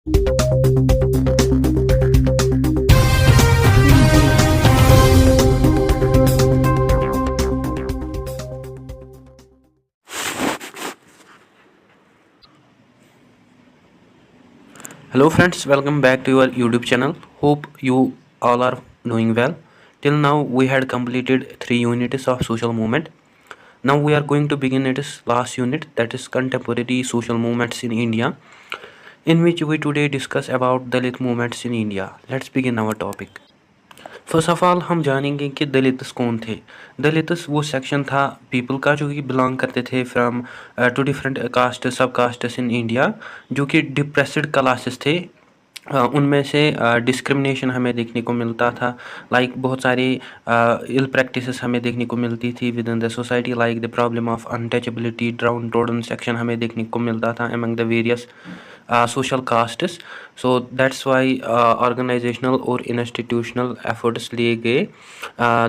Hello friends, welcome back to your YouTube channel. Hope you all are doing well. Till now we had completed 3 units of social movement. Now we are going to begin its last unit, that is contemporary social movements in India, in which we today discuss about Dalit movements in India. Let's begin our topic. First of all हम जानेंगे कि Dalits कौन थे। Dalits वो section था people का जो कि बिलोंग करते थे फ्रॉम टू डिफरेंट कास्ट सब कास्ट्स इन इंडिया, जो कि डिप्रेस्ड क्लासेस थे। उनमें से डिस्क्रिमिनेशन हमें देखने को मिलता था, लाइक बहुत सारी इल प्रैक्टिसेस हमें देखने को मिलती थी within the society, like the problem of untouchability, down trodden section हमें देखने को मिलता था among the various social castes. So that's why organizational और institutional efforts लिए गए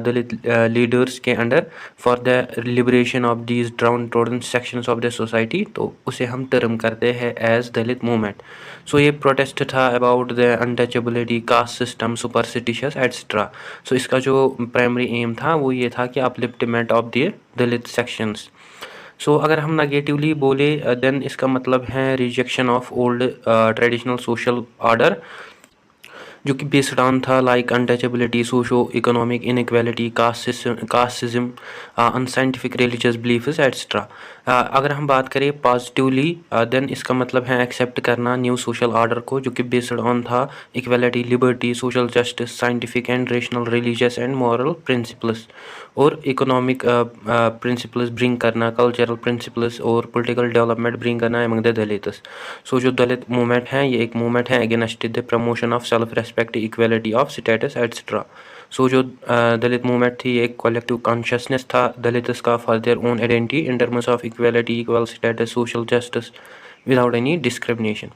दलित leaders के under for the liberation of these downtrodden sections of the society। तो उसे हम टर्म करते हैं as दलित movement। So ये प्रोटेस्ट था about the untouchability, caste system, superstitious etc। So इसका जो प्राइमरी एम था वो ये था कि upliftment of the Dalit sections. So अगर हम नेगेटिवली बोले देन इसका मतलब है rejection of old traditional social order, जो कि बेस्ड ऑन था like untouchability, socio economic inequality, casteism, unscientific religious beliefs etcetera. अगर हम बात करें पॉजिटिवली देन इसका मतलब है एक्सेप्ट करना न्यू सोशल ऑर्डर को, जो कि बेस्ड ऑन था equality, liberty, social justice, scientific and rational, religious and moral principles और इकोनॉमिक प्रिंसिपल्स ब्रिंग करना, कल्चरल प्रिंसिपल्स और पॉलिटिकल डेवलपमेंट ब्रिंग करना अमंग द दलित्स। सो जो दलित मूवमेंट है ये एक मूवमेंट है against the promotion of self respect, equality of status etcetera. So जो दलित मूवमेंट थी एक कलेक्टिव कॉन्शियसनेस था दलित्स का for their own identity in terms of equality, equal status, social justice without any discrimination.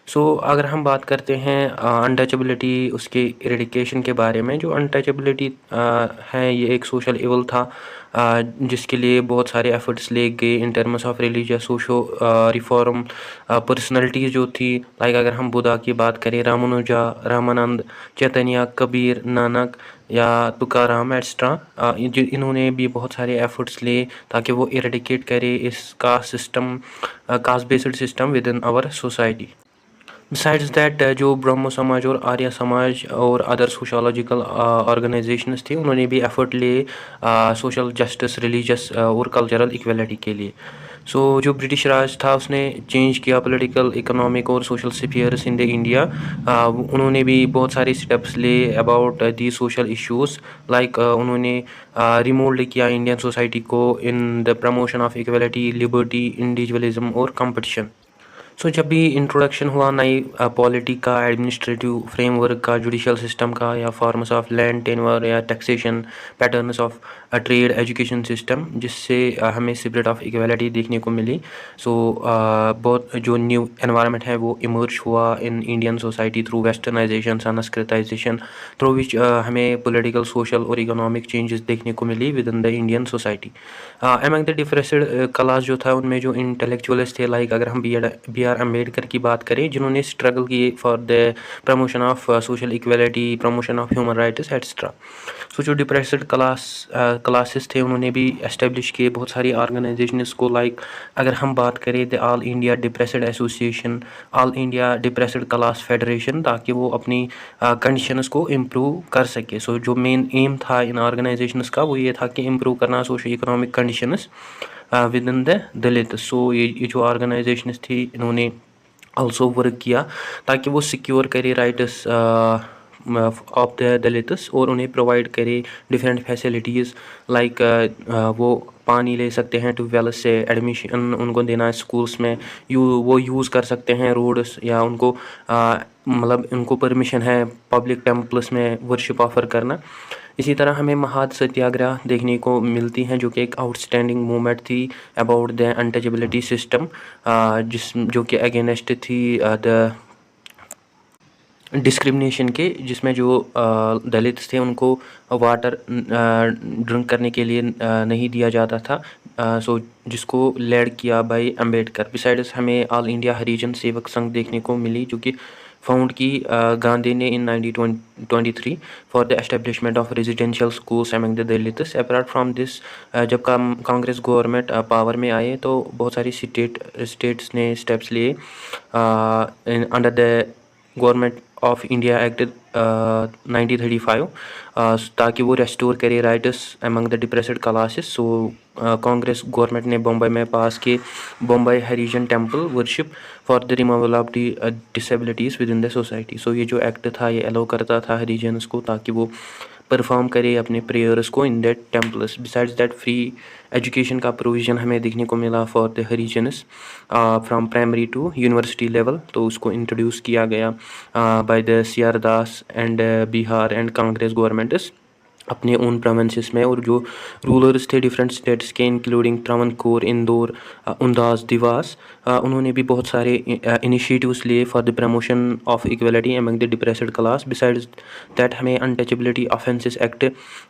So अगर हम बात करते हैं अनटचेबिलिटी उसके इरेडिकेशन के बारे में, जो अनटचेबिलिटी है ये एक सोशल इवल था जिसके लिए बहुत सारे एफर्ट्स ले गए इन terms of religious, socio reform, personalities जो थी, लाइक अगर हम बुद्धा की बात करें, रामानुजा, रामानंद, चैतन्य, कबीर, नानक या तुकाराम एट्सट्रा, इन्होंने भी बहुत सारे एफर्ट्स लिए ताकि वो इरेडिकेट करे इस caste system, caste based system within our society. Besides that जो ब्रह्मो समाज और आर्य समाज और अदर सोशोलॉजिकल ऑर्गेनाइजेशंस थे उन्होंने भी एफर्ट लिए सोशल जस्टिस, रिलीजियस और कल्चरल इक्वलिटी के लिए। सो जो ब्रिटिश राज था उसने चेंज किया पॉलिटिकल, इकोनॉमिक और social spheres in the India. उन्होंने भी बहुत सारे स्टेप्स लिए about the social issues, like उन्होंने रिमोल्ड किया इंडियन सोसाइटी को in the promotion of equality, liberty, individualism और कंपटीशन। सो जब भी इंट्रोडक्शन हुआ नई पॉलिटी का, एडमिनिस्ट्रेटिव फ्रेमवर्क का, जुडिशियल सिस्टम का, या फॉर्म्स ऑफ लैंड टेनवर या taxation, patterns of trade, education system, जिससे हमें स्पिरिट ऑफ इक्वालिटी देखने को मिली। सो बहुत जो न्यू एनवायरनमेंट है वो इमर्ज हुआ in Indian society through westernisation, sanskritisation, through which हमें पॉलिटिकल, सोशल और इकोनॉमिक चेंजेस देखने को मिली within the Indian society. Among the different class जो था उनमें जो इंटेलेक्चुअल्स थे, लाइक अगर हम बी आर अम्बेडकर की बात करें जिन्होंने स्ट्रगल किए for the promotion of social equality, promotion of human rights etcetera. So जो डिप्रेस्ड क्लासेस थे उन्होंने भी एस्टेब्लिश किए बहुत सारी ऑर्गेनाइजेशंस को, लाइक अगर हम बात करें the all India depressed association, all India depressed class federation, ताकि वो अपनी कंडीशंस को इम्प्रूव कर सके। सो जो मेन एम था इन ऑर्गेनाइजेशंस का वो ये था कि इम्प्रूव करना socio economic conditions within the Dalit. So ये जो ऑर्गेनाइजेशंस थी इन्होंने ऑल्सो वर्क किया ताकि वो सिक्योर करे राइट्स ऑफ द दलित्स और उन्हें प्रोवाइड करे डिफरेंट फैसिलिटीज़, लाइक वो पानी ले सकते हैं ट्यूबवेल से, एडमिशन उनको देना है स्कूल्स में, वो यूज़ कर सकते हैं रोड्स, या उनको मतलब उनको परमिशन है पब्लिक टेम्पल्स में वर्शिप ऑफर करना। इसी तरह हमें महाद सत्याग्रह देखने को मिलती हैं जो कि एक आउटस्टैंडिंग मूवमेंट थी अबाउट द अनटचेबिलिटी सिस्टम, जो कि अगेंस्ट थी द डिस्क्रिमिनेशन के, जिसमें जो दलित थे उनको वाटर ड्रिंक करने के लिए नहीं दिया जाता था। सो जिसको लेड किया बाय अम्बेडकर। बिसाइड्स हमें ऑल इंडिया हरिजन सेवक संघ देखने को मिली, जो कि फाउंड की गांधी ने इन 1923 for the establishment of residential schools among the Dalits. Apart from this, जब कांग्रेस गवर्नमेंट पावर में आए तो बहुत सारी स्टेट्स ने स्टेप्स लिए under the government of India act 1935 ताकि वो रेस्टोर करे rights among the depressed classes. So Congress government ने बम्बई में पास किए Bombay Harijan temple worship for the removal of the disabilities within the society. So ये जो एक्ट था ये अलाउ करता था हरिजन्स को ताकि वो परफॉर्म करे अपने प्रेयर्स को in that temples. Besides that free education का प्रोविज़न हमें देखने को मिला for the Harijans from primary to university level. तो उसको इंट्रोड्यूस किया गया by the CR Das and Bihar and Congress governments अपने ओन प्रोविंसेस में। और जो रूलर्स थे डिफरेंट स्टेट्स के इंक्लूडिंग त्रावणकोर, इंदौर, उंदास, दिवास, उन्होंने भी बहुत सारे इनिशिएटिव्स लिए for the promotion of equality among the depressed class. Besides that हमें अनटचेबिलिटी ऑफेंसेस एक्ट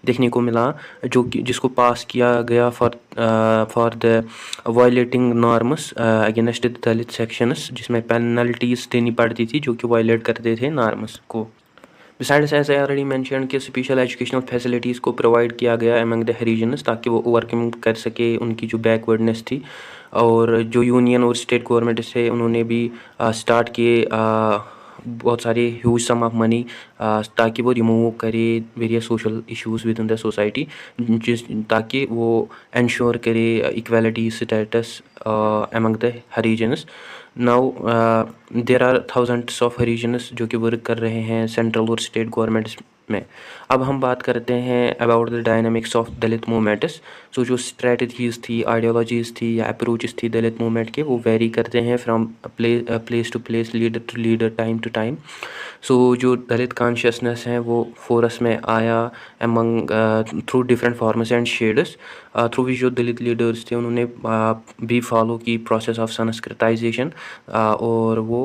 देखने को मिला, जो कि जिसको पास किया गया for the violating norms against the Dalit sections, जिसमें पेनल्टीज देनी पड़ती थी जो कि वायलेट करते थे नॉर्म्स को। Besides as I already mention कि स्पेशल एजुकेशनल फैसिलिटीज़ को प्रोवाइड किया गया अमंग द हरिजन्स ताकि वो ओवरकम कर सके उनकी जो बैकवर्डनेस थी। और जो यूनियन और स्टेट गवर्नमेंट से उन्होंने भी स्टार्ट किए बहुत सारे ह्यूज सम ऑफ मनी ताकि वो रिमूव करे various social issues within the society, ताकि वो इंश्योर करे equality status among the Harijans. Now there are thousands of Harijans जो कि वर्क कर रहे हैं सेंट्रल और स्टेट गवर्नमेंट्स में। अब हम बात करते हैं about the dynamics of Dalit movements. So जो स्ट्रेटजीज़ थी, आइडियोलॉजीज़ थी या अप्रोचेस थी दलित मूवमेंट के, वो वेरी करते हैं from place to place, leader to leader, time to time. So जो दलित कॉन्शियसनेस है वो फोरस में आया among through different forms and shades, through which जो दलित लीडर्स थे उन्होंने भी फॉलो की प्रोसेस ऑफ संस्कृताइजेशन और वो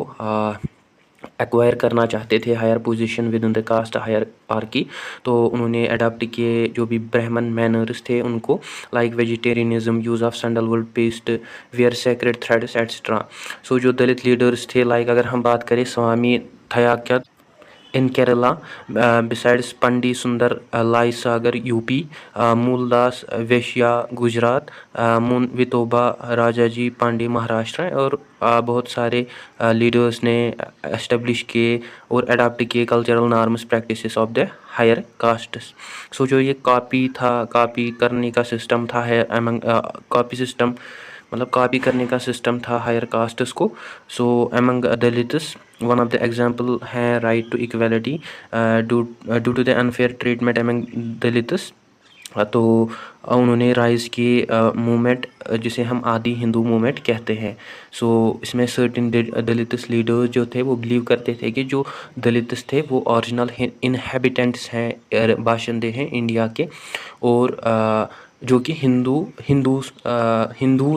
एक्वायर करना चाहते थे higher position within the caste hierarchy. तो उन्होंने अडाप्ट किए जो भी ब्राह्मण मैनर्स थे उनको, like vegetarianism, use of sandalwood paste, wear sacred threads etcetera. So जो दलित लीडर्स थे, लाइक अगर हम बात करें स्वामी थयाक्या in Kerala, besides Pandi Sundar Lai Sagar UP, मूलदास वेश्या गुजरात, मुन वितोबा राजाजी पांडे महाराष्ट्र, और बहुत सारे लीडर्स ने एस्टेब्लिश किए और अडाप्ट किए cultural norms practices of the higher castes. So जो ये कॉपी करने का सिस्टम था है अमंग कॉपी सिस्टम, मतलब कॉपी करने का सिस्टम था हायर कास्ट्स को। So among Dalits one of the example है right to equality due to the unfair treatment among Dalits. तो उन्होंने राइज़ की मूवमेंट जिसे हम आदि हिंदू मूवमेंट कहते हैं। सो इसमें सर्टेन दलित्स लीडर्स जो थे वो बिलीव करते थे कि जो दलित्स थे वो ओरिजिनल इनहेबिटेंट्स हैं, बाशिंदे हैं इंडिया के, और जो कि हिंदू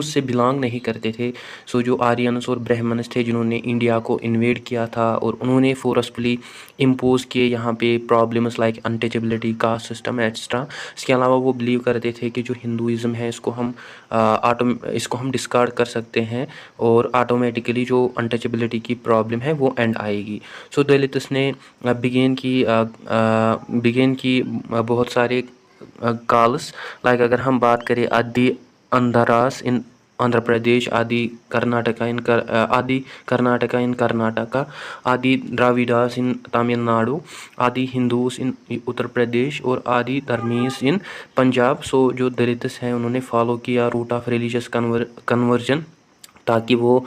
से बिलोंग नहीं करते थे। सो जो आर्यंस और ब्राह्मण्स थे जिन्होंने इंडिया को इन्वेड किया था और उन्होंने फोर्सफुली इम्पोज किए यहाँ पे problems like untouchability, caste system etcetera. इसके अलावा वो बिलीव करते थे कि जो हिंदुज़म है इसको हम डिस्कार्ड कर सकते हैं और ऑटोमेटिकली जो अनटचेबिलिटी की प्रॉब्लम है वो एंड आएगी। सो दलित्स ने बिगेन की बहुत सारे काल्स, लाइक अगर हम बात करें आदि अंधरास इन आंध्र प्रदेश, आदि कर्नाटका इन कर्नाटका, आदि द्राविडास इन तमिलनाडु, आदि हिंदूस इन उत्तर प्रदेश और आदि धर्मीस इन पंजाब। सो जो दलित्स हैं उन्होंने फॉलो किया रूट ऑफ रिलीजियस कन्वर्जन ताकि वो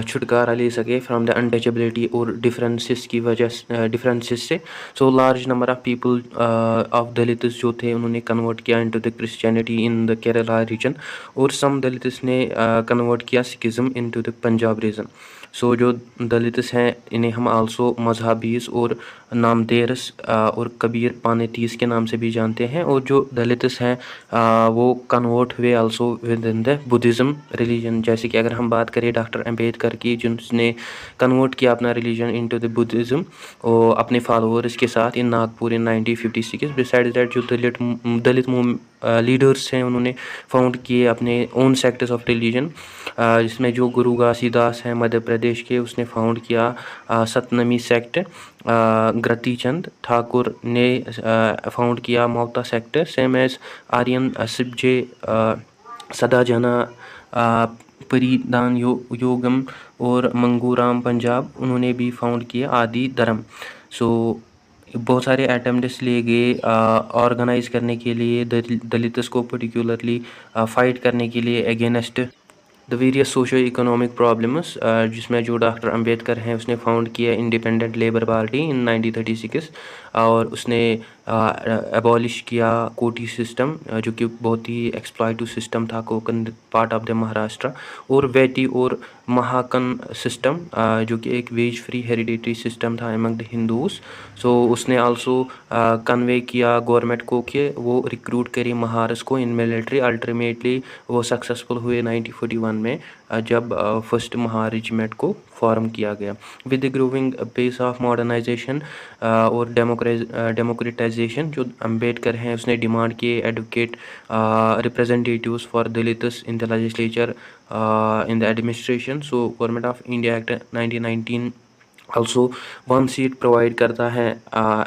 छुटकारा ले सके फ्रॉम द अनटचेबिलिटी और डिफरेंसेस से। So large number of people of Dalits जो थे उन्होंने कन्वर्ट किया into the Christianity in the Kerala region, और सम दलित्स ने कन्वर्ट किया Sikhism into the Punjab region. So जो दलित्स हैं इन्हें हम आल्सो मजहबीस और नामदेरस और कबीर पानेतीस के नाम से भी जानते हैं। और जो दलित्स हैं वो कन्वर्ट हुए also with in the Buddhism religion. जैसे कि अगर हम बात करें डॉक्टर अम्बेडकर की, जिसने कन्वर्ट किया अपना रिलीजन इनटू द बुद्धिज़्म और अपने फॉलोअर्स के साथ इन नागपुर इन 1956। बिसाइड दैट जो दलित लीडर्स हैं उन्होंने फाउंड किए अपने ओन सेक्टर्स ऑफ रिलीजन, जिसमें जो गुरु घासीदास हैं मध्य प्रदेश के, उसने फाउंड किया सतनमी सेक्ट। ग्रति चंद ठाकुर ने फाउंड किया मौता सेक्टर। सेम एज आर्यन सिबजे सदाजना परिधान योगम और मंगूराम पंजाब, उन्होंने भी फाउंड किया आदि धर्म। सो बहुत सारे अटेम्प्ट्स लिए गए ऑर्गेनाइज करने के लिए दलित्स को, पर्टिकुलरली फाइट करने के लिए against the various socio economic problems, जिसमें जो डॉक्टर अम्बेडकर हैं उसने फाउंड किया इंडिपेंडेंट लेबर पार्टी इन 1936 और उसने एबॉलिश किया कोटी सिस्टम, जो कि बहुत ही एक्सप्लॉइटिव सिस्टम था, Konkan part of the Maharashtra, और वेटी और महाकन सिस्टम, जो कि एक वेज फ्री हेरिडिटरी सिस्टम था अमंग द हिंदूज। सो उसने आल्सो कन्वे किया गवर्नमेंट को कि वो रिक्रूट करे महारस को इन मिलिट्री। अल्टीमेटली वो सक्सेसफुल हुए 1941 में, जब फर्स्ट महार रेजिमेंट को फॉर्म किया गया। With the growing pace of modernisation और डेमोक्रेटाइजेशन, जो अम्बेडकर हैं उसने डिमांड किए advocate representatives for Dalits in the legislature in the administration. So government of India act 1919 also 1 seat provide करता है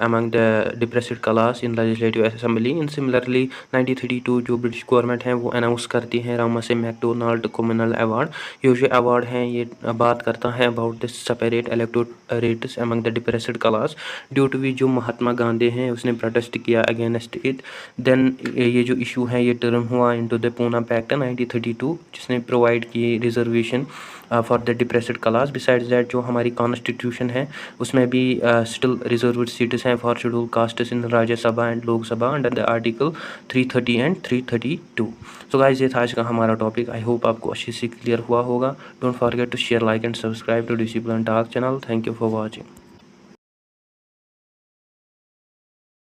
among the depressed class in legislative assembly। and similarly 1932 जो British government है वो अनाउंस करती है रामसे मैकडोनाल्ड कम्युनल अवार्ड। ये जो award है ये बात करता है about the separate electorates among the depressed class, due to जो महात्मा गांधी हैं उसने प्रोटेस्ट किया अगेंस्ट इट। देन ये जो इशू है ये टर्न हुआ इनटू द पूना पैक्ट 1932, जिसने प्रोवाइड की reservation for the depressed class. Besides that जो हमारी कॉन्स्टिट्यूशन है उसमें भी स्टिल रिजर्व्ड सीट्स हैं for schedule castes in Rajya Sabha and Lok Sabha under the article 330 and 332। So guys ये था आज का हमारा टॉपिक। आई होप आपको अच्छे से क्लियर हुआ होगा। Don't forget to share, like and subscribe to Discipline Talk channel. Thank you for watching.